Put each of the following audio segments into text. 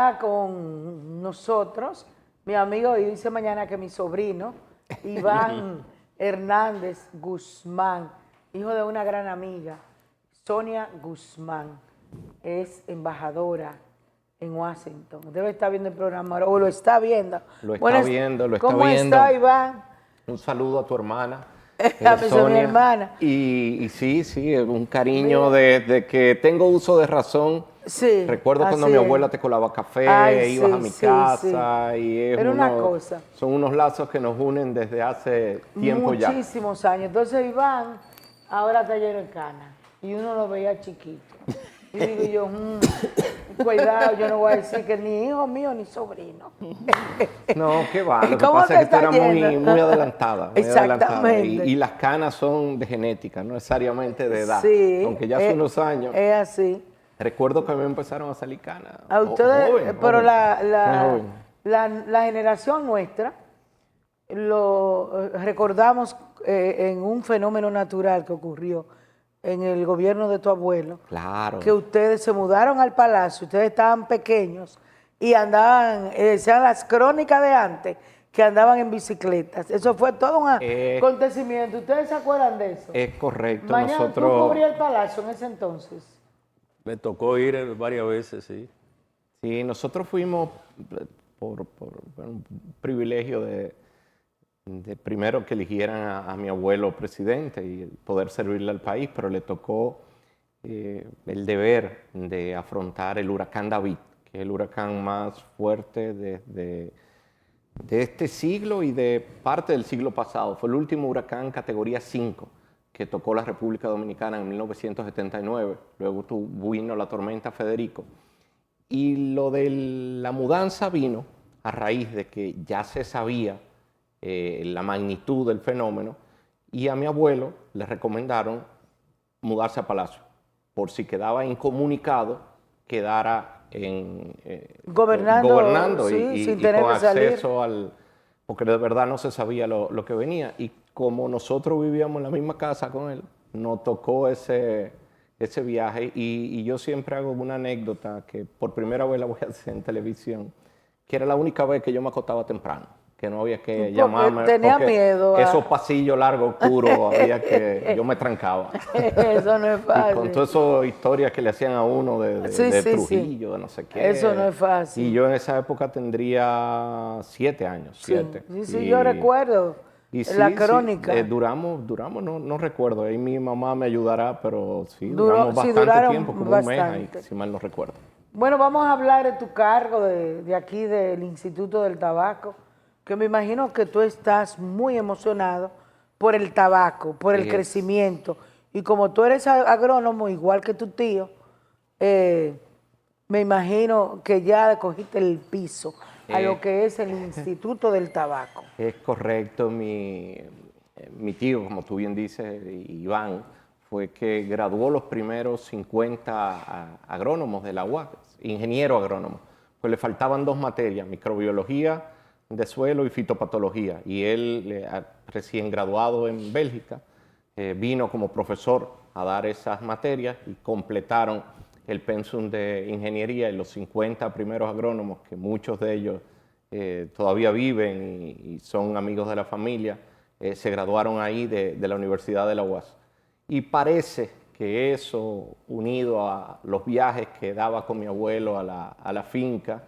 está con nosotros mi amigo, y dice mañana que mi sobrino, Iván Hernández Guzmán, hijo de una gran amiga, Sonia Guzmán, es embajadora en Washington. Debe estar viendo el programa ahora, o lo está viendo. Lo está viendo, lo está ¿Cómo viendo. está, Iván? Un saludo a tu hermana. A mi hermana. Y sí, un cariño desde que tengo uso de razón. Sí, Recuerdo cuando mi abuela te colaba café, ay, ibas sí, a mi sí, casa sí. y es Pero una cosa. son unos lazos que nos unen desde hace tiempo ya. Muchísimos años. Entonces Iván ahora está lleno de canas y uno lo veía chiquito. Y digo yo, cuidado, yo no voy a decir que ni hijo mío ni sobrino. No, qué va. Lo que ¿Cómo pasa te es que tú está eras yendo? muy adelantada. Muy adelantada. Exactamente. Y las canas son de genética, no necesariamente de edad. Sí, Aunque ya hace unos años. Es así. Recuerdo que a mí me empezaron a salir canas. A ustedes, Joven, pero joven, muy joven. la generación nuestra lo recordamos en un fenómeno natural que ocurrió en el gobierno de tu abuelo. Claro. Que ustedes se mudaron al palacio, ustedes estaban pequeños y andaban, decían las crónicas de antes, que andaban en bicicletas. Eso fue todo un acontecimiento. ¿Ustedes se acuerdan de eso? Es correcto. Mañana tú cubrías el palacio en ese entonces. Me tocó ir varias veces, sí. Sí, nosotros fuimos por un privilegio de primero que eligieran a mi abuelo presidente y poder servirle al país, pero le tocó el deber de afrontar el huracán David, que es el huracán más fuerte de este siglo y de parte del siglo pasado. Fue el último huracán categoría 5 que tocó la República Dominicana en 1979. Luego vino la tormenta Federico. Y lo de la mudanza vino a raíz de que ya se sabía la magnitud del fenómeno y a mi abuelo le recomendaron mudarse a Palacio. Por si quedaba incomunicado, quedara gobernando sí, y sin tener con que salir. acceso al... Porque de verdad no se sabía lo que venía. Y como nosotros vivíamos en la misma casa con él, nos tocó ese viaje. Y yo siempre hago una anécdota que por primera vez la voy a hacer en televisión, que era la única vez que yo me acostaba temprano, que no había que llamarme. Tenía miedo. Esos pasillos largos, oscuros, había que... Yo me trancaba. Eso no es fácil. Y con todas esas historias que le hacían a uno de Trujillo, de no sé qué. Eso no es fácil. Y yo en esa época tendría 7 años. Sí, yo recuerdo la crónica. Sí, duramos, no recuerdo, ahí mi mamá me ayudará, pero sí, duramos bastante tiempo, como un mes ahí, si mal no recuerdo. Bueno, vamos a hablar de tu cargo de aquí, del Instituto del Tabaco, que me imagino que tú estás muy emocionado por el tabaco, por el crecimiento. Y como tú eres agrónomo, igual que tu tío, me imagino que ya cogiste el piso a lo que es el Instituto del Tabaco. Es correcto, mi tío, como tú bien dices, Iván, fue que graduó los primeros 50 agrónomos de la UAS, ingeniero agrónomo. Pues le faltaban 2 materias, microbiología de suelo y fitopatología. Y él, recién graduado en Bélgica, vino como profesor a dar esas materias y completaron el pensum de ingeniería. Y los 50 primeros agrónomos, que muchos de ellos todavía viven y son amigos de la familia, se graduaron ahí de la Universidad de la UAS. Y parece que eso, unido a los viajes que daba con mi abuelo a la finca,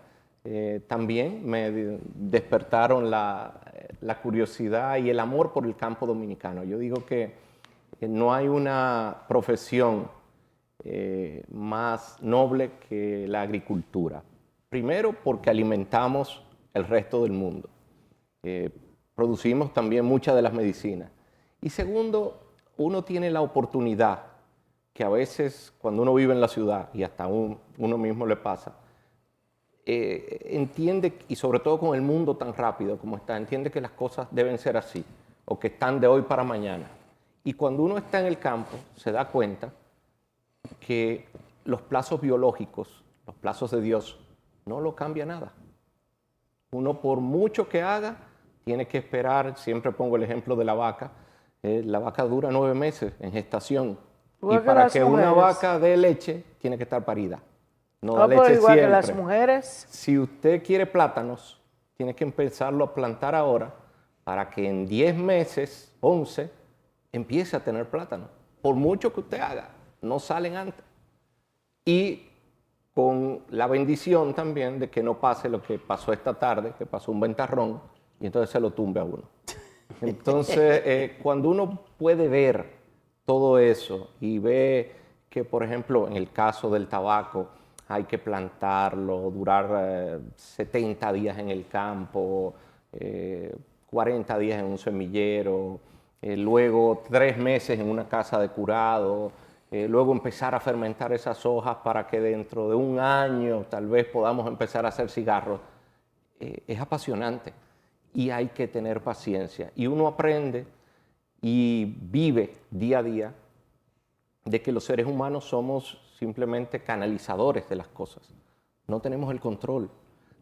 también me despertaron la curiosidad y el amor por el campo dominicano. Yo digo que no hay una profesión más noble que la agricultura. Primero, porque alimentamos el resto del mundo. Producimos también muchas de las medicinas. Y segundo, uno tiene la oportunidad, que a veces cuando uno vive en la ciudad, y hasta uno mismo le pasa, entiende, y sobre todo con el mundo tan rápido como está, entiende que las cosas deben ser así, o que están de hoy para mañana. Y cuando uno está en el campo, se da cuenta que los plazos biológicos, los plazos de Dios, no lo cambia nada. Uno, por mucho que haga, tiene que esperar. Siempre pongo el ejemplo de la vaca. La vaca dura 9 meses en gestación. Y para que una vaca dé leche, tiene que estar parida. no No, da pero leche igual que siempre. las mujeres. Si usted quiere plátanos, tiene que empezarlo a plantar ahora para que en 10 meses, 11, empiece a tener plátano. Por mucho que usted haga, no salen antes. Y con la bendición también de que no pase lo que pasó esta tarde, que pasó un ventarrón y entonces se lo tumbe a uno. Entonces, cuando uno puede ver todo eso y ve que, por ejemplo, en el caso del tabaco, hay que plantarlo, durar 70 días en el campo, 40 días en un semillero, luego 3 meses en una casa de curado, luego empezar a fermentar esas hojas para que dentro de un año tal vez podamos empezar a hacer cigarros. Es apasionante y hay que tener paciencia. Y uno aprende y vive día a día de que los seres humanos somos simplemente canalizadores de las cosas. No tenemos el control.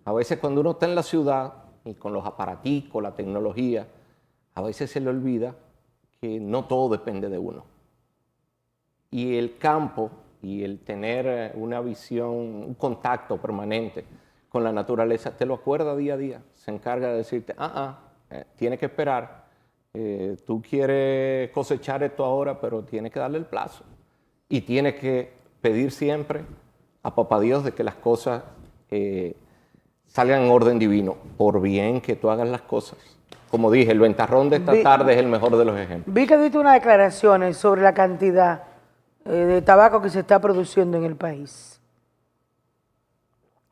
A veces cuando uno está en la ciudad y con los aparaticos, la tecnología, a veces se le olvida que no todo depende de uno. Y el campo y el tener una visión, un contacto permanente con la naturaleza, te lo acuerda día a día. Se encarga de decirte, tiene que esperar. Tú quieres cosechar esto ahora, pero tienes que darle el plazo. Y tienes que pedir siempre a Papá Dios de que las cosas salgan en orden divino, por bien que tú hagas las cosas. Como dije, el ventarrón de esta tarde es el mejor de los ejemplos. Vi que diste unas declaraciones sobre la cantidad de tabaco que se está produciendo en el país.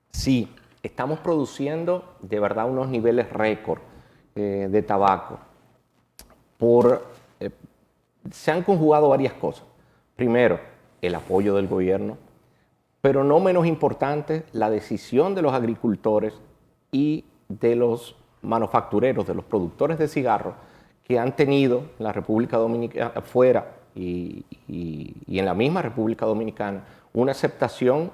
Sí, estamos produciendo de verdad unos niveles récord de tabaco. Se han conjugado varias cosas. Primero, el apoyo del gobierno, pero no menos importante, la decisión de los agricultores y de los manufactureros, de los productores de cigarros, que han tenido en la República Dominicana, fuera y en la misma República Dominicana, una aceptación,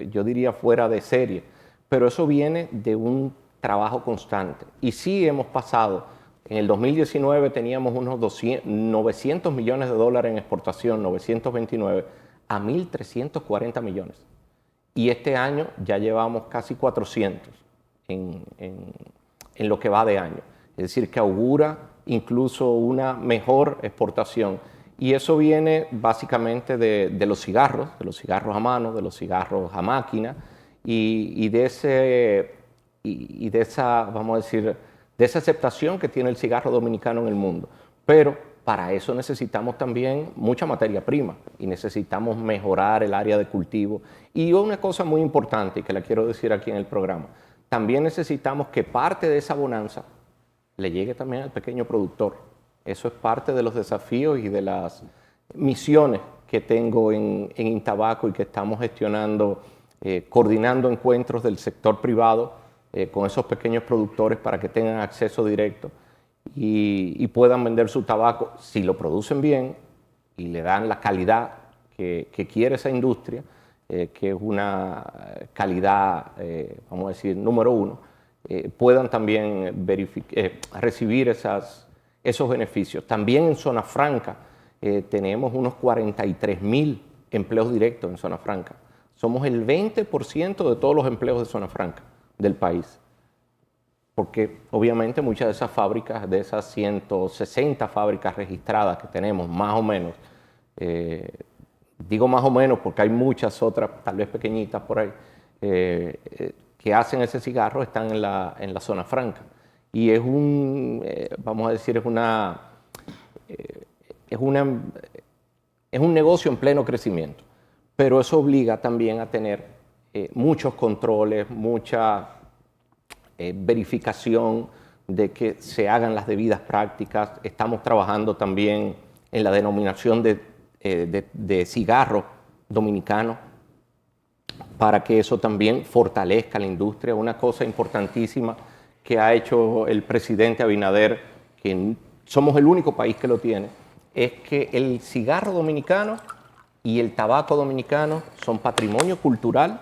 yo diría, fuera de serie. Pero eso viene de un trabajo constante. Y sí hemos pasado. En el 2019 teníamos unos 900 millones de dólares en exportación, 929, a 1.340 millones. Y este año ya llevamos casi 400 en lo que va de año. Es decir, que augura incluso una mejor exportación. Y eso viene básicamente de los cigarros a mano, de los cigarros a máquina y de esa, vamos a decir, de esa aceptación que tiene el cigarro dominicano en el mundo. Pero para eso necesitamos también mucha materia prima y necesitamos mejorar el área de cultivo. Y una cosa muy importante que la quiero decir aquí en el programa, también necesitamos que parte de esa bonanza le llegue también al pequeño productor. Eso es parte de los desafíos y de las misiones que tengo en Intabaco y que estamos gestionando, coordinando encuentros del sector privado con esos pequeños productores para que tengan acceso directo y puedan vender su tabaco si lo producen bien y le dan la calidad que quiere esa industria, que es una calidad, vamos a decir, número uno, puedan también recibir esos beneficios. También en Zona Franca tenemos unos 43.000 empleos directos en Zona Franca. Somos el 20% de todos los empleos de Zona Franca del país. Porque obviamente muchas de esas fábricas, de esas 160 fábricas registradas que tenemos, más o menos, digo más o menos porque hay muchas otras, tal vez pequeñitas por ahí, que hacen ese cigarro, están en la Zona Franca. Y es vamos a decir, es un negocio en pleno crecimiento. Pero eso obliga también a tener muchos controles, mucha verificación de que se hagan las debidas prácticas. Estamos trabajando también en la denominación de cigarro dominicano para que eso también fortalezca la industria. Una cosa importantísima que ha hecho el presidente Abinader, que somos el único país que lo tiene, es que el cigarro dominicano y el tabaco dominicano son patrimonio cultural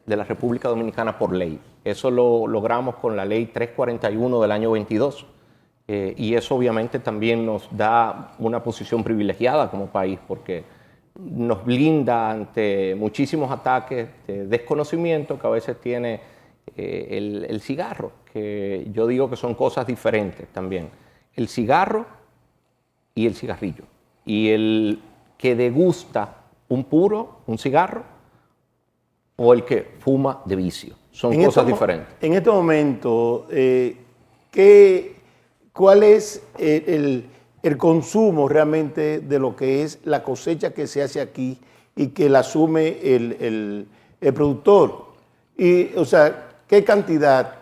de la República Dominicana por ley. Eso lo logramos con la ley 341 del año 22. Y eso obviamente también nos da una posición privilegiada como país, porque nos blinda ante muchísimos ataques de desconocimiento que a veces tiene el cigarro, que yo digo que son cosas diferentes también. El cigarro y el cigarrillo. Y el que degusta un puro, un cigarro, o el que fuma de vicio. Son cosas diferentes. En este momento, ¿cuál es el consumo realmente de lo que es la cosecha que se hace aquí y que la asume el productor? Y, o sea, ¿qué cantidad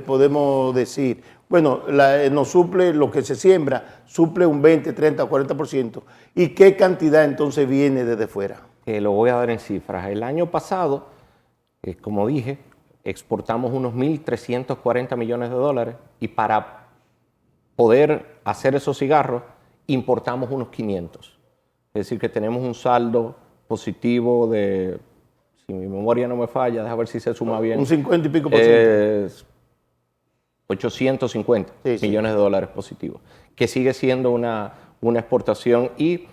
podemos decir? Bueno, nos suple lo que se siembra, suple un 20, 30 o 40%. ¿Y qué cantidad entonces viene desde fuera? Lo voy a dar en cifras. El año pasado, como dije, exportamos unos 1.340 millones de dólares y para poder hacer esos cigarros importamos unos 500. Es decir, que tenemos un saldo positivo de, si mi memoria no me falla, déjame ver si se suma bien. Un 50 y pico por ciento. 850 sí. millones de dólares positivos, que sigue siendo una exportación y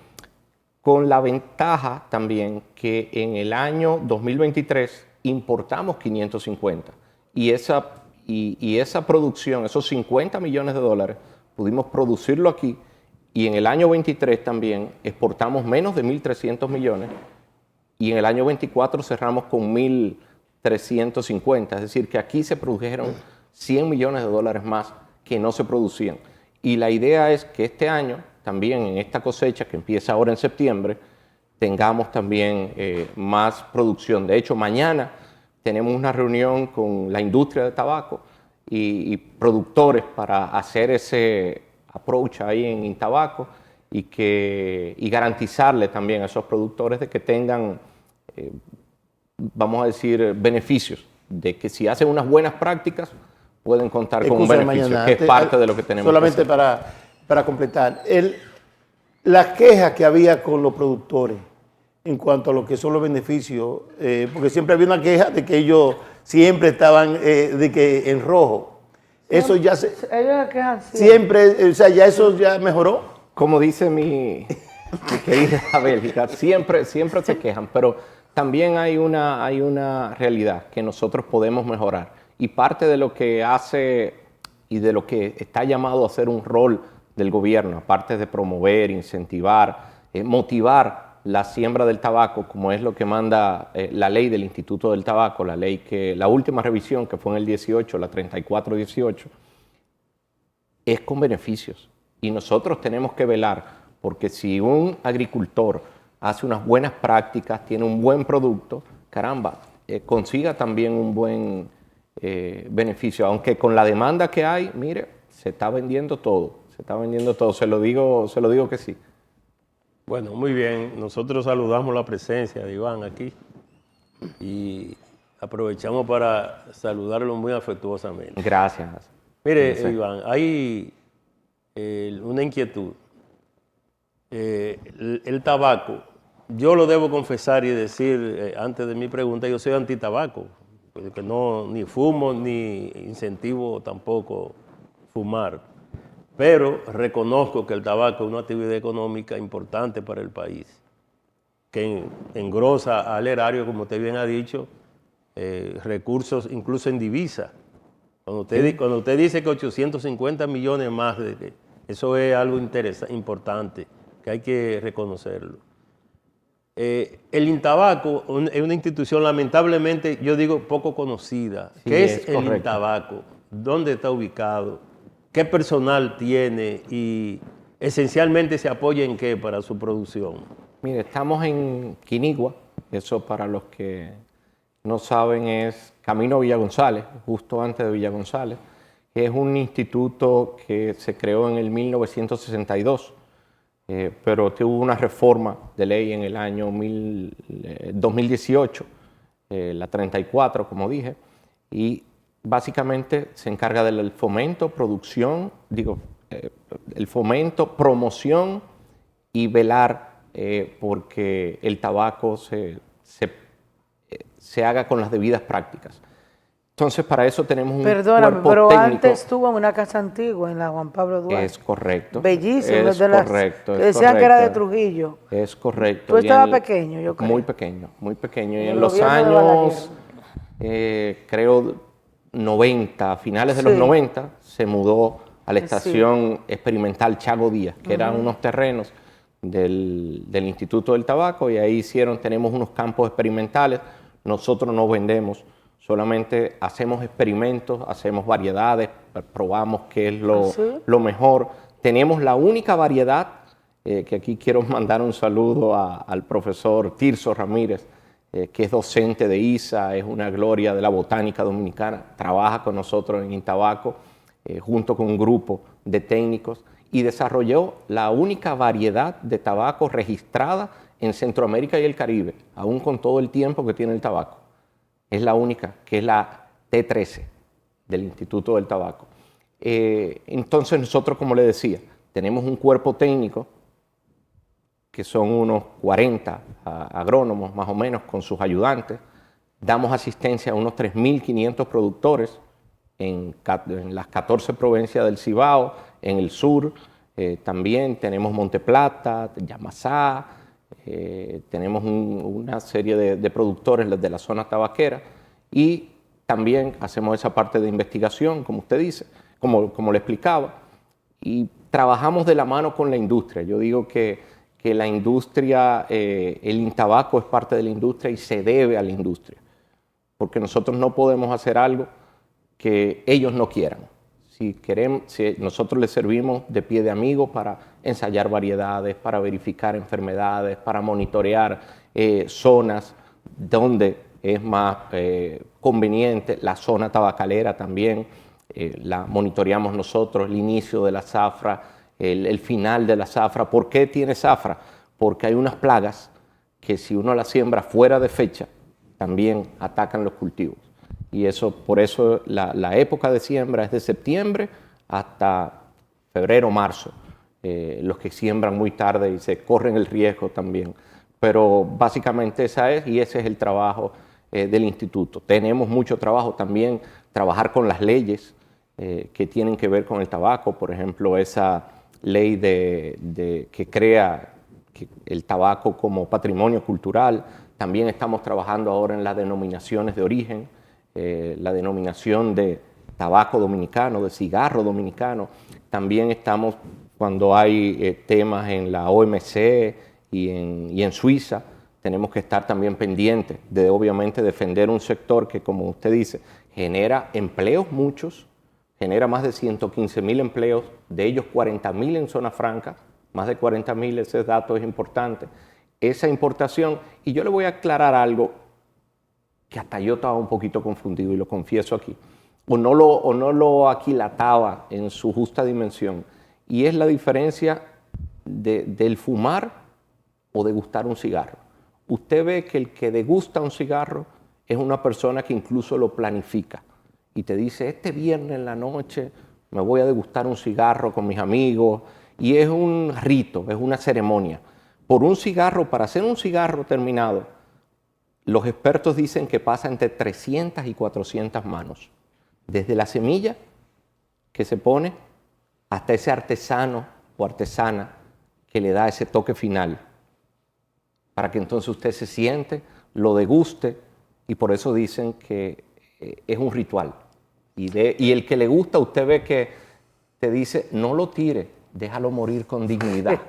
con la ventaja también que en el año 2023 importamos 550 y esa producción, esos 50 millones de dólares, pudimos producirlo aquí y en el año 23 también exportamos menos de 1.300 millones y en el año 24 cerramos con 1.350, es decir, que aquí se produjeron 100 millones de dólares más que no se producían. Y la idea es que este año, también en esta cosecha que empieza ahora en septiembre, tengamos también más producción. De hecho, mañana tenemos una reunión con la industria de tabaco y productores para hacer ese approach ahí en tabaco y garantizarle también a esos productores de que tengan, vamos a decir, beneficios, de que si hacen unas buenas prácticas, pueden contar con un beneficio, mañana, que es parte de lo que tenemos solamente que hacer. para completar, las quejas que había con los productores en cuanto a lo que son los beneficios, porque siempre había una queja de que ellos siempre estaban de que en rojo. Eso ya se... Ellos se quejan siempre, o sea, ya eso ya mejoró. Como dice mi querida Bélgica, siempre se quejan, pero también hay una realidad que nosotros podemos mejorar. Y parte de lo que hace y de lo que está llamado a ser un rol del gobierno, aparte de promover, incentivar, motivar la siembra del tabaco, como es lo que manda la ley del Instituto del Tabaco, la última revisión que fue en el 18, la 3418, es con beneficios. Y nosotros tenemos que velar, porque si un agricultor hace unas buenas prácticas, tiene un buen producto, caramba, consiga también un buen beneficio, aunque con la demanda que hay, mire, se está vendiendo todo, se lo digo que sí. Bueno, muy bien, nosotros saludamos la presencia de Iván aquí y aprovechamos para saludarlo muy afectuosamente. Gracias. Mire, Iván, hay una inquietud. El tabaco, yo lo debo confesar y decir antes de mi pregunta, yo soy antitabaco, porque no ni fumo ni incentivo tampoco fumar, pero reconozco que el tabaco es una actividad económica importante para el país, que engrosa al erario, como usted bien ha dicho, recursos incluso en divisa. Cuando usted dice que 850 millones más, eso es algo importante, que hay que reconocerlo. El Intabaco es una institución lamentablemente, yo digo, poco conocida. Sí, ¿Qué es el correcto. Intabaco? ¿Dónde está ubicado? ¿Qué personal tiene? Y esencialmente se apoya en qué para su producción. Mire, estamos en Quinigua, eso para los que no saben es Camino Villa González, justo antes de Villa González. Es un instituto que se creó en el 1962, pero tuvo una reforma de ley en el año 2018, la 34, como dije, y básicamente se encarga del fomento, el fomento, promoción y velar porque el tabaco se haga con las debidas prácticas. Entonces, para eso tenemos un Perdóname, cuerpo pero técnico. antes estuvo en una casa antigua, en la Juan Pablo Duarte. Es correcto. Bellísimo. Es de las correcto. que es decían que era de correcto. Trujillo. Es correcto. Tú Y estabas en- pequeño, yo creo. Muy pequeño, muy pequeño. Y En en el los gobierno de años, creo, 90, a finales de los Sí. 90, se mudó a la Sí. estación experimental Chago Díaz, que eran unos terrenos del Instituto del Tabaco, y ahí tenemos unos campos experimentales. Nosotros no vendemos, solamente hacemos experimentos, hacemos variedades, probamos qué es ¿Sí? lo mejor. Tenemos la única variedad, que aquí quiero mandar un saludo al profesor Tirso Ramírez, que es docente de ISA, es una gloria de la botánica dominicana, trabaja con nosotros en Intabaco, junto con un grupo de técnicos, y desarrolló la única variedad de tabaco registrada en Centroamérica y el Caribe, aún con todo el tiempo que tiene el tabaco. Es la única, que es la T13 del Instituto del Tabaco. Entonces nosotros, como le decía, tenemos un cuerpo técnico que son unos 40 agrónomos más o menos con sus ayudantes. Damos asistencia a unos 3.500 productores en las 14 provincias del Cibao, en el sur. También tenemos Monteplata, Yamasá, tenemos una serie de productores de la zona tabaquera, y también hacemos esa parte de investigación, como usted dice, como le explicaba, y trabajamos de la mano con la industria. Yo digo que la industria, el Intabaco es parte de la industria y se debe a la industria, porque nosotros no podemos hacer algo que ellos no quieran. Si nosotros les servimos de pie de amigo para ensayar variedades, para verificar enfermedades, para monitorear zonas donde es más conveniente. La zona tabacalera también la monitoreamos nosotros, el inicio de la zafra, el final de la zafra. ¿Por qué tiene zafra? Porque hay unas plagas que si uno las siembra fuera de fecha, también atacan los cultivos. Y por eso la época de siembra es de septiembre hasta febrero, marzo. Los que siembran muy tarde y se corren el riesgo también. Pero básicamente ese es el trabajo del instituto. Tenemos mucho trabajo también, trabajar con las leyes que tienen que ver con el tabaco. Por ejemplo, esa ley que crea el tabaco como patrimonio cultural. También estamos trabajando ahora en las denominaciones de origen, la denominación de tabaco dominicano, de cigarro dominicano. También estamos, cuando hay temas en la OMC y en Suiza, tenemos que estar también pendientes de, obviamente, defender un sector que, como usted dice, genera empleos muchos, genera más de 115.000 empleos, de ellos 40.000 en zona franca, más de 40.000, ese dato es importante. Esa importación, y yo le voy a aclarar algo que hasta yo estaba un poquito confundido, y lo confieso aquí, o no lo aquilataba en su justa dimensión, y es la diferencia del fumar o degustar un cigarro. Usted ve que el que degusta un cigarro es una persona que incluso lo planifica y te dice, este viernes en la noche me voy a degustar un cigarro con mis amigos, y es un rito, es una ceremonia. Por un cigarro, para hacer un cigarro terminado, los expertos dicen que pasa entre 300 y 400 manos, desde la semilla que se pone hasta ese artesano o artesana que le da ese toque final, para que entonces usted se siente, lo deguste, y por eso dicen que es un ritual. Y el que le gusta, usted ve que te dice, no lo tire, déjalo morir con dignidad.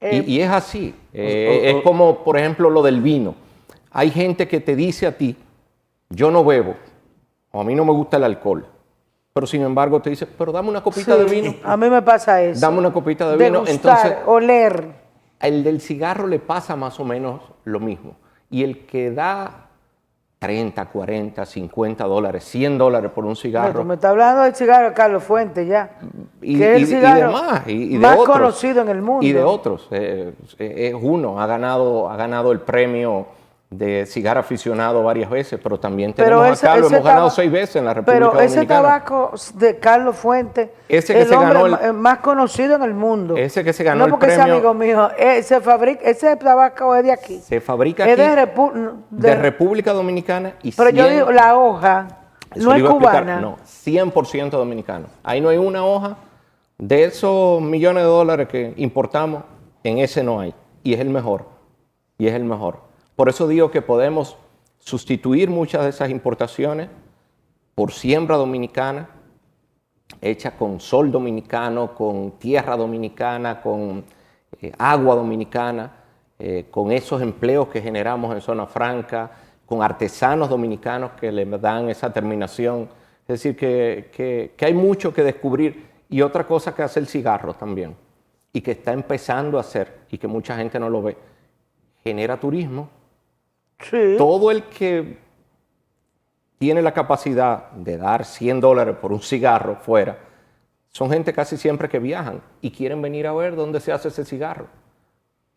Y es así. Es como, por ejemplo, lo del vino. Hay gente que te dice a ti, yo no bebo, o a mí no me gusta el alcohol, pero sin embargo te dice, pero dame una copita de vino. A mí me pasa eso. Dame una copita de vino. Degustar, Entonces, oler. el del cigarro le pasa más o menos lo mismo. Y el que da 30, 40, 50 dólares, 100 dólares por un cigarro. No, me está hablando del cigarro de Carlos Fuentes ya. Y que es el cigarro demás, y de más otros, conocido en el mundo. Y de otros. Es uno, ha ganado el premio de cigarro aficionado varias veces, pero también tenemos acá, lo hemos ganado 6 veces en la República Dominicana. Pero ese tabaco de Carlos Fuentes es Ese que el se ganó hombre más conocido en el mundo. Ese que se ganó el no porque premio. sea amigo mío, ese tabaco es de aquí. Se fabrica es aquí de de República Dominicana y pero yo 100, digo, la hoja Eso No le es iba a explicar. cubana. No, 100% dominicano. Ahí no hay una hoja de esos millones de dólares que importamos, en ese no hay. Y es el mejor. Y es el mejor. Por eso digo que podemos sustituir muchas de esas importaciones por siembra dominicana, hecha con sol dominicano, con tierra dominicana, con agua dominicana, con esos empleos que generamos en zona franca, con artesanos dominicanos que le dan esa terminación. Es decir, que hay mucho que descubrir. Y otra cosa que hace el cigarro también, y que está empezando a hacer, y que mucha gente no lo ve, genera turismo. Sí. Todo el que tiene la capacidad de dar $100 por un cigarro fuera, son gente casi siempre que viajan y quieren venir a ver dónde se hace ese cigarro.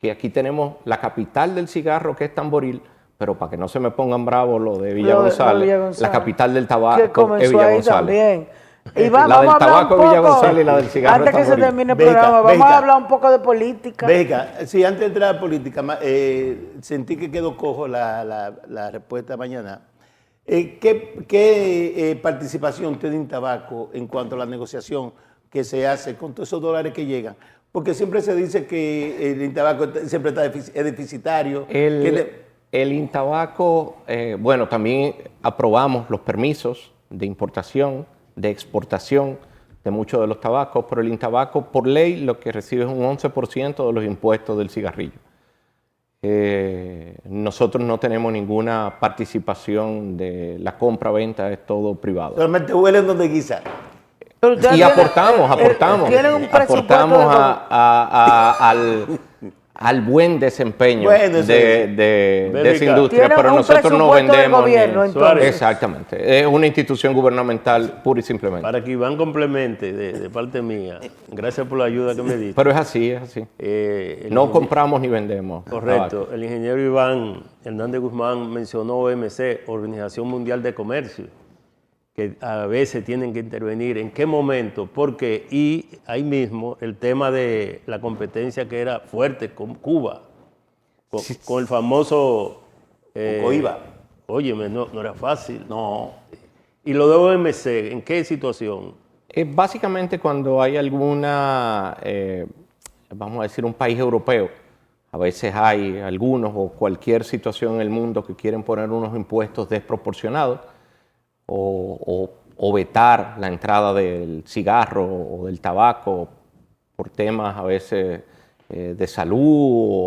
Que aquí tenemos la capital del cigarro, que es Tamboril, pero para que no se me pongan bravos lo de Villa Lo de González, Villa González, la capital del que tabaco es comenzó Villa ahí González. también. Iván, La del vamos a hablar tabaco un de Villa poco, González y la del cigarro antes que se Tamboril. termine el Venga, programa, vamos venga. a hablar un poco de política. Venga, sí, antes de entrar a política, sentí que quedó cojo la respuesta mañana. ¿Qué participación tiene Intabaco en cuanto a la negociación que se hace con todos esos dólares que llegan? Porque siempre se dice que el Intabaco siempre es deficitario. El Intabaco, bueno, también aprobamos los permisos de importación, de exportación de muchos de los tabacos, pero el Intabaco, por ley, lo que recibe es un 11% de los impuestos del cigarrillo. Nosotros no tenemos ninguna participación de la compra-venta, es todo privado. Solamente huelen donde guisa. Pero ustedes Y tienen- aportamos tienen un presupuesto aportamos de- al buen desempeño Bueno, eso de esa Bélica. industria, Tienen pero un nosotros no presupuesto del vendemos. gobierno, ni- entonces. Exactamente, es una institución gubernamental pura y simplemente. Para que Iván complemente de parte mía, gracias por la ayuda que me diste. Pero es así, es así. El No ingen- compramos ni vendemos. Correcto. El ingeniero Iván Hernández Guzmán mencionó OMC, Organización Mundial de Comercio, que a veces tienen que intervenir. ¿En qué momento? Porque, y ahí mismo, el tema de la competencia que era fuerte con Cuba, con el famoso... Coiba. Óyeme, no era fácil. No. Y lo de OMC, ¿en qué situación? Básicamente cuando hay alguna, vamos a decir, un país europeo, a veces hay algunos o cualquier situación en el mundo que quieren poner unos impuestos desproporcionados o vetar la entrada del cigarro o del tabaco por temas a veces de salud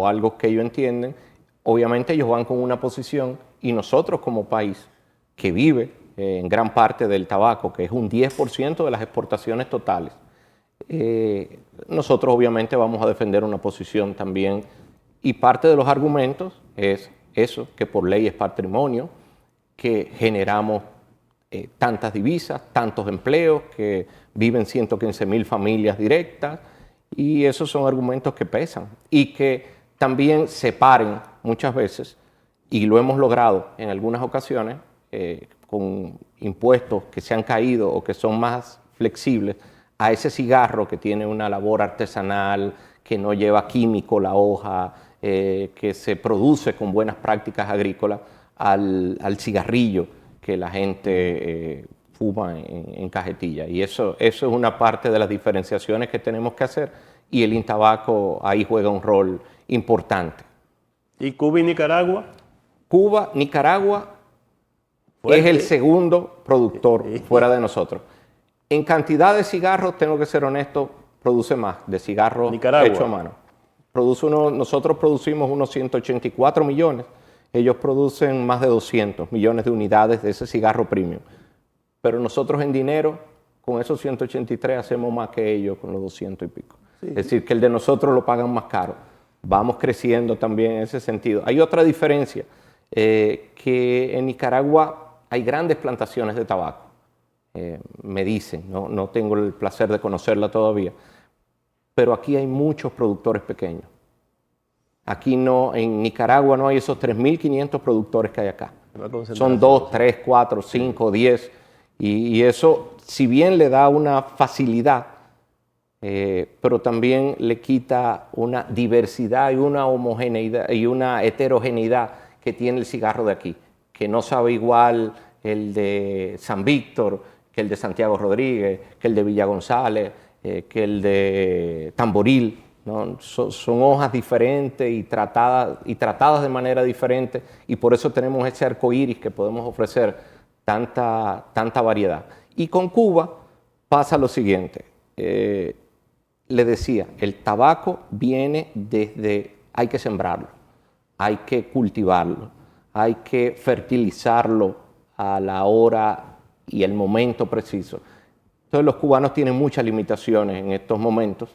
o algo que ellos entienden, obviamente ellos van con una posición y nosotros como país que vive en gran parte del tabaco, que es un 10% de las exportaciones totales, nosotros obviamente vamos a defender una posición también y parte de los argumentos es eso, que por ley es patrimonio, que generamos tantas divisas, tantos empleos, que viven 115,000 familias directas y esos son argumentos que pesan y que también separen muchas veces, y lo hemos logrado en algunas ocasiones, con impuestos que se han caído o que son más flexibles, a ese cigarro que tiene una labor artesanal, que no lleva químico la hoja, que se produce con buenas prácticas agrícolas, al cigarrillo que la gente fuma en cajetilla. Y eso es una parte de las diferenciaciones que tenemos que hacer y el Intabaco ahí juega un rol importante. ¿Y Cuba y Nicaragua? Cuba, Nicaragua Fuerte. es el segundo productor fuera de nosotros. En cantidad de cigarros, tengo que ser honesto, produce más de cigarros Nicaragua. hecho a mano. Nosotros producimos unos 184 millones, ellos producen más de 200 millones de unidades de ese cigarro premium. Pero nosotros en dinero, con esos 183 hacemos más que ellos con los 200 y pico. Es decir, que el de nosotros lo pagan más caro. Vamos creciendo también en ese sentido. Hay otra diferencia, que en Nicaragua hay grandes plantaciones de tabaco. Me dicen, no tengo el placer de conocerla todavía, pero aquí hay muchos productores pequeños. Aquí no, en Nicaragua no hay esos 3.500 productores que hay acá. Son 2, 3, 4, 5, 10. Y eso, si bien le da una facilidad, pero también le quita una diversidad y una homogeneidad y una heterogeneidad que tiene el cigarro de aquí, que no sabe igual el de San Víctor, que el de Santiago Rodríguez, que el de Villa González, que el de Tamboril, ¿no? Son hojas diferentes y tratadas de manera diferente, y por eso tenemos ese arco iris que podemos ofrecer tanta variedad. Y con Cuba pasa lo siguiente. Le decía, el tabaco viene desde, hay que sembrarlo, hay que cultivarlo, hay que fertilizarlo a la hora y el momento preciso. Entonces los cubanos tienen muchas limitaciones en estos momentos,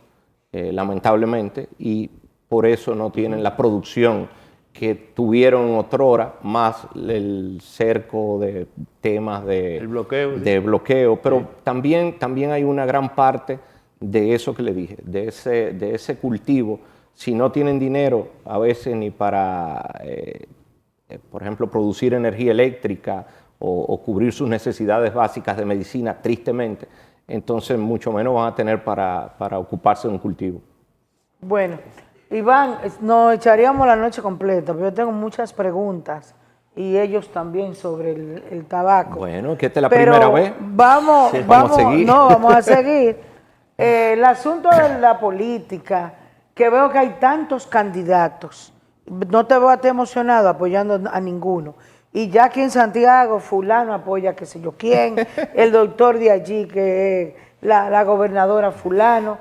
lamentablemente, y por eso no tienen la producción que tuvieron otrora, más el cerco de temas El bloqueo, de bloqueo, pero también hay una gran parte de eso que le dije, de ese cultivo. Si no tienen dinero a veces ni para, por ejemplo, producir energía eléctrica o cubrir sus necesidades básicas de medicina, tristemente, entonces mucho menos van a tener para ocuparse de un cultivo. Bueno, Iván, nos echaríamos la noche completa, pero yo tengo muchas preguntas y ellos también sobre el tabaco. Bueno, que esta es la Pero primera vez. Vamos Vamos a seguir. No, vamos a seguir. El asunto de la política, que veo que hay tantos candidatos, no te veo a ti emocionado apoyando a ninguno. Y ya aquí en Santiago, fulano apoya qué sé yo quién, el doctor de allí, que es la gobernadora fulano,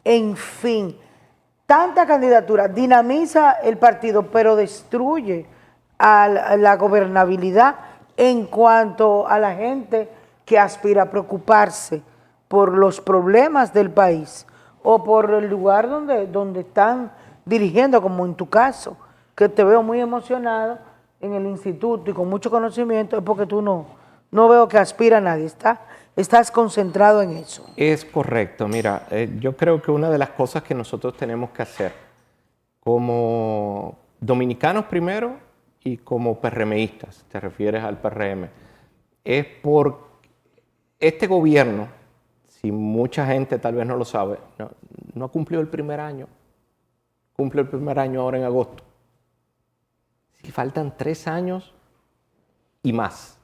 en fin. Tanta candidatura dinamiza el partido, pero destruye a la gobernabilidad en cuanto a la gente que aspira a preocuparse por los problemas del país o por el lugar donde están dirigiendo, como en tu caso, que te veo muy emocionado en el instituto y con mucho conocimiento, es porque tú no veo que aspira a nadie, estás concentrado en eso. Es correcto, mira, yo creo que una de las cosas que nosotros tenemos que hacer como dominicanos primero y como PRMistas, te refieres al PRM, es por este gobierno, si mucha gente tal vez no lo sabe, no ha cumplido el primer año, cumple el primer año ahora en agosto. Si faltan 3 años y más.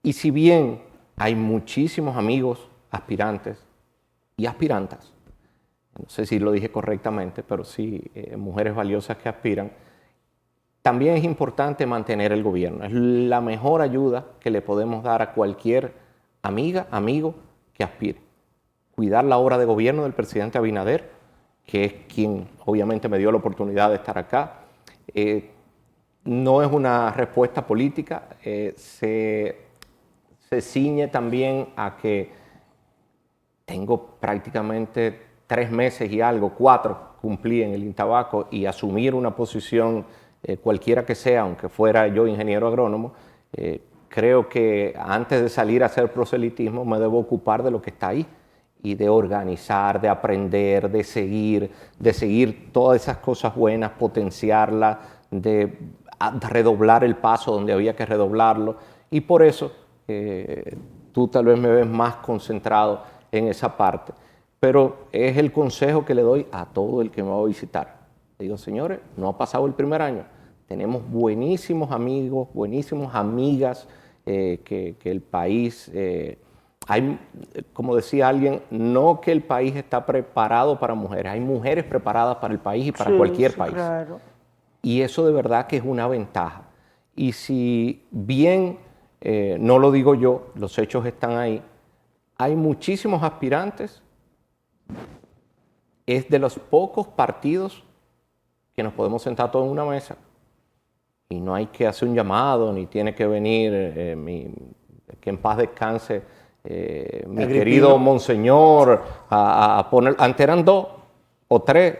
Y si bien hay muchísimos amigos aspirantes y aspirantas, no sé si lo dije correctamente, pero sí, mujeres valiosas que aspiran, también es importante mantener el gobierno. Es la mejor ayuda que le podemos dar a cualquier amiga, amigo que aspire. Cuidar la obra de gobierno del presidente Abinader, que es quien obviamente me dio la oportunidad de estar acá. No es una respuesta política, se ciñe también a que tengo prácticamente 3 meses y algo, 4 cumplí en el Intabaco, y asumir una posición cualquiera que sea, aunque fuera yo ingeniero agrónomo, creo que antes de salir a hacer proselitismo me debo ocupar de lo que está ahí y de organizar, de aprender, de seguir todas esas cosas buenas, potenciarlas, de redoblar el paso donde había que redoblarlo, y por eso tú tal vez me ves más concentrado en esa parte, pero es el consejo que le doy a todo el que me va a visitar. Digo, señores, no ha pasado el primer año, tenemos buenísimos amigos, buenísimas amigas, que el país, hay, como decía alguien, no que el país está preparado para mujeres, hay mujeres preparadas para el país y para cualquier país. Claro. Y eso de verdad que es una ventaja. Y si bien, no lo digo yo, los hechos están ahí, hay muchísimos aspirantes, es de los pocos partidos que nos podemos sentar todos en una mesa y no hay que hacer un llamado, ni tiene que venir, que en paz descanse mi querido monseñor, a poner, antes eran 2 o 3,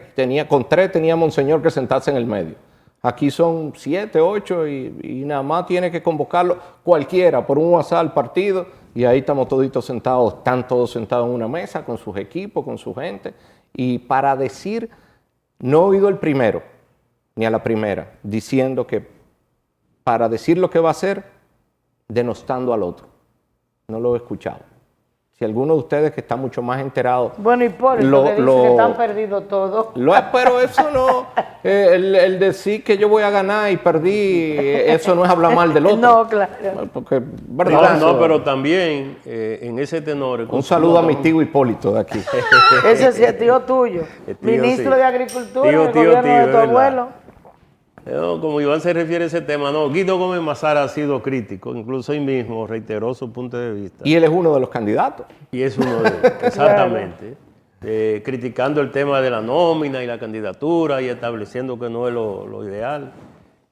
con 3 tenía monseñor que sentarse en el medio. Aquí son 7, 8 y nada más tiene que convocarlo cualquiera por un WhatsApp al partido y ahí estamos toditos sentados, están todos sentados en una mesa con sus equipos, con su gente. Y para decir, no he oído el primero, ni a la primera, diciendo que para decir lo que va a hacer, denostando al otro. No lo he escuchado. Si alguno de ustedes que está mucho más enterado... Bueno, Hipólito, que dice que están perdidos todos. Pero eso no... el decir que yo voy a ganar y perdí, eso no es hablar mal del otro. No, claro. Porque, ¿verdad? No, pero también en ese tenor... Un saludo a mi tío Hipólito de aquí. Ese sí es tío tuyo. El tío, Ministro sí. de Agricultura Tío, del tío, gobierno tío, de es tu verdad. abuelo. No, como Iván se refiere a ese tema, no, Guido Gómez Mazara ha sido crítico, incluso hoy mismo reiteró su punto de vista. Y él es uno de los candidatos. Y es uno de ellos, exactamente. Criticando el tema de la nómina y la candidatura y estableciendo que no es lo ideal.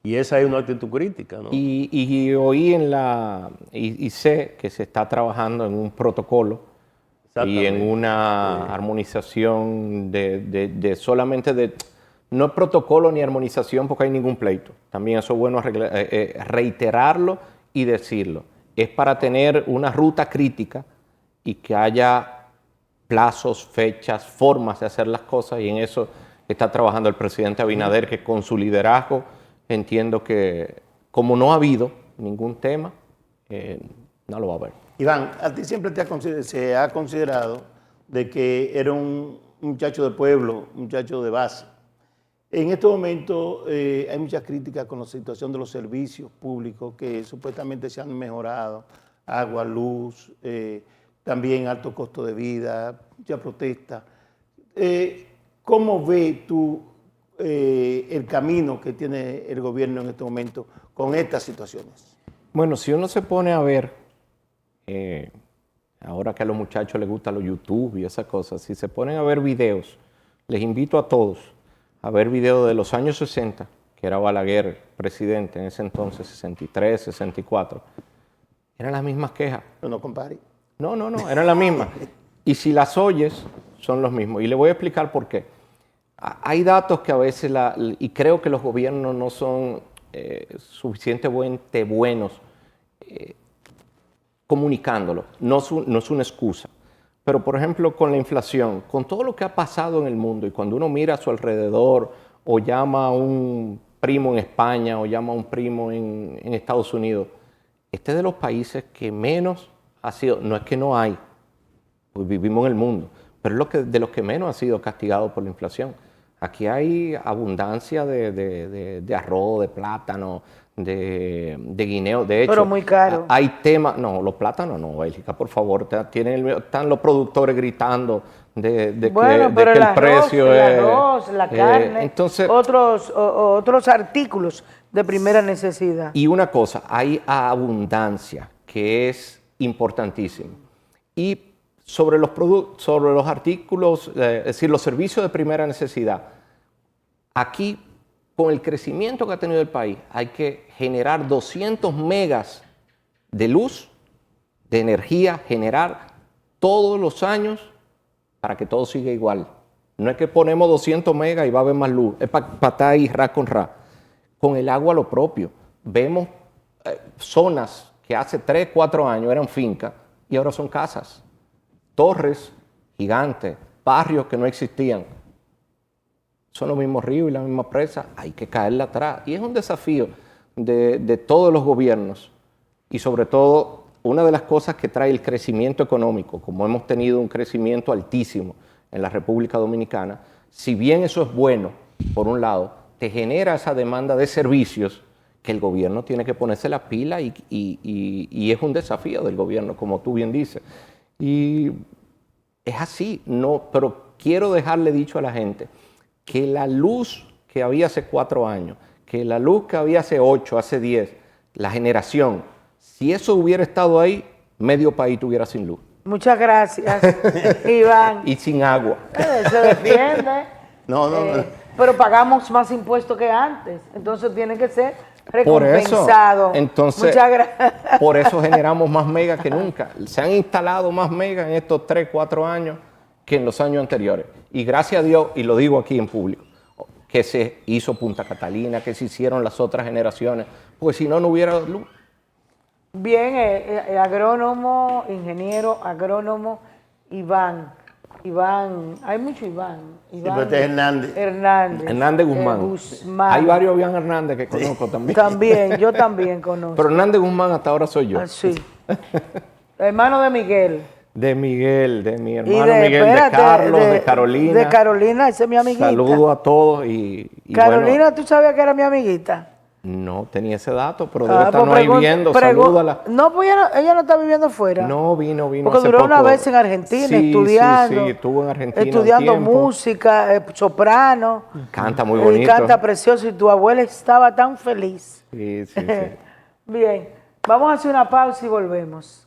Y esa es una actitud crítica, ¿no? Y oí y sé que se está trabajando en un protocolo y en una armonización de solamente de... No es protocolo ni armonización porque hay ningún pleito. También eso es bueno reiterarlo y decirlo. Es para tener una ruta crítica y que haya plazos, fechas, formas de hacer las cosas, y en eso está trabajando el presidente Abinader, que con su liderazgo entiendo que como no ha habido ningún tema, no lo va a haber. Iván, a ti siempre se ha considerado de que era un muchacho de pueblo, un muchacho de base. En este momento hay muchas críticas con la situación de los servicios públicos que supuestamente se han mejorado, agua, luz, también alto costo de vida, mucha protesta. ¿Cómo ves tú el camino que tiene el gobierno en este momento con estas situaciones? Bueno, si uno se pone a ver, ahora que a los muchachos les gusta los YouTube y esas cosas, si se ponen a ver videos, les invito a todos a ver videos de los años 60, que era Balaguer presidente en ese entonces, 63, 64, eran las mismas quejas. No compares. No, eran las mismas. Y si las oyes, son los mismos. Y le voy a explicar por qué. Hay datos que a veces, y creo que los gobiernos no son suficientemente buenos comunicándolo. No es una excusa. Pero, por ejemplo, con la inflación, con todo lo que ha pasado en el mundo, y cuando uno mira a su alrededor, o llama a un primo en España, o llama a un primo en Estados Unidos, este es de los países que menos ha sido, no es que no hay, pues vivimos en el mundo, pero es de los que menos ha sido castigado por la inflación. Aquí hay abundancia de arroz, de plátano, de guineo. De hecho, pero muy caro. Hay temas, no, los plátanos no, Bélgica, por favor, están los productores gritando de Bueno, que pero el precio el es... arroz, la carne, entonces, otros artículos de primera necesidad. y una cosa, hay abundancia, que es importantísimo. Y sobre los artículos, es decir, los servicios de primera necesidad, aquí, con el crecimiento que ha tenido el país, hay que generar 200 megas de luz, de energía, generar todos los años para que todo siga igual. No es que ponemos 200 megas y va a haber más luz, es para estar ahí ra con ra. Con el agua lo propio. Vemos zonas que hace 3, 4 años eran fincas y ahora son casas. Torres gigantes, barrios que no existían. Son los mismos ríos y la misma presa, hay que caerla atrás. Y es un desafío de todos los gobiernos. Y sobre todo, una de las cosas que trae el crecimiento económico, como hemos tenido un crecimiento altísimo en la República Dominicana, si bien eso es bueno, por un lado, te genera esa demanda de servicios que el gobierno tiene que ponerse la pila y es un desafío del gobierno, como tú bien dices. Y es así, pero quiero dejarle dicho a la gente que la luz que había hace 4 años, que la luz que había hace 8, hace 10, la generación, si eso hubiera estado ahí, medio país estuviera sin luz. Muchas gracias, Iván. Y sin agua. Se defiende. No. Pero pagamos más impuestos que antes, entonces tiene que ser Por eso, recompensado. entonces, Muchas gracias. por eso generamos más megas que nunca. Se han instalado más megas en estos 3, 4 años que en los años anteriores. Y gracias a Dios, y lo digo aquí en público, que se hizo Punta Catalina, que se hicieron las otras generaciones, pues si no, no hubiera luz. Bien, agrónomo, ingeniero, agrónomo, Iván, hay mucho Iván. pero este es Hernández. Hernández Guzmán. Guzmán. Hay varios Iván Hernández que conozco también. También, yo también conozco. Pero Hernández Guzmán hasta ahora soy yo. Sí. Hermano de Miguel. De Miguel, de mi Y hermano Miguel, espérate, de Carlos, de Carolina. De Carolina, esa es mi amiguita. Saludo a todos y Carolina, bueno, ¿tú sabías que era mi amiguita? no tenía ese dato, pero debe Ah, estarnos pues ahí viendo. Salúdala. No, pues ella no está viviendo fuera. No, vino Porque hace duró una poco. vez en Argentina Sí, estudiando. sí, estuvo en Argentina un Estudiando tiempo. música, soprano. Canta muy Y bonito. canta precioso y tu abuela estaba tan feliz. Sí, sí, sí. Bien, vamos a hacer una pausa y volvemos.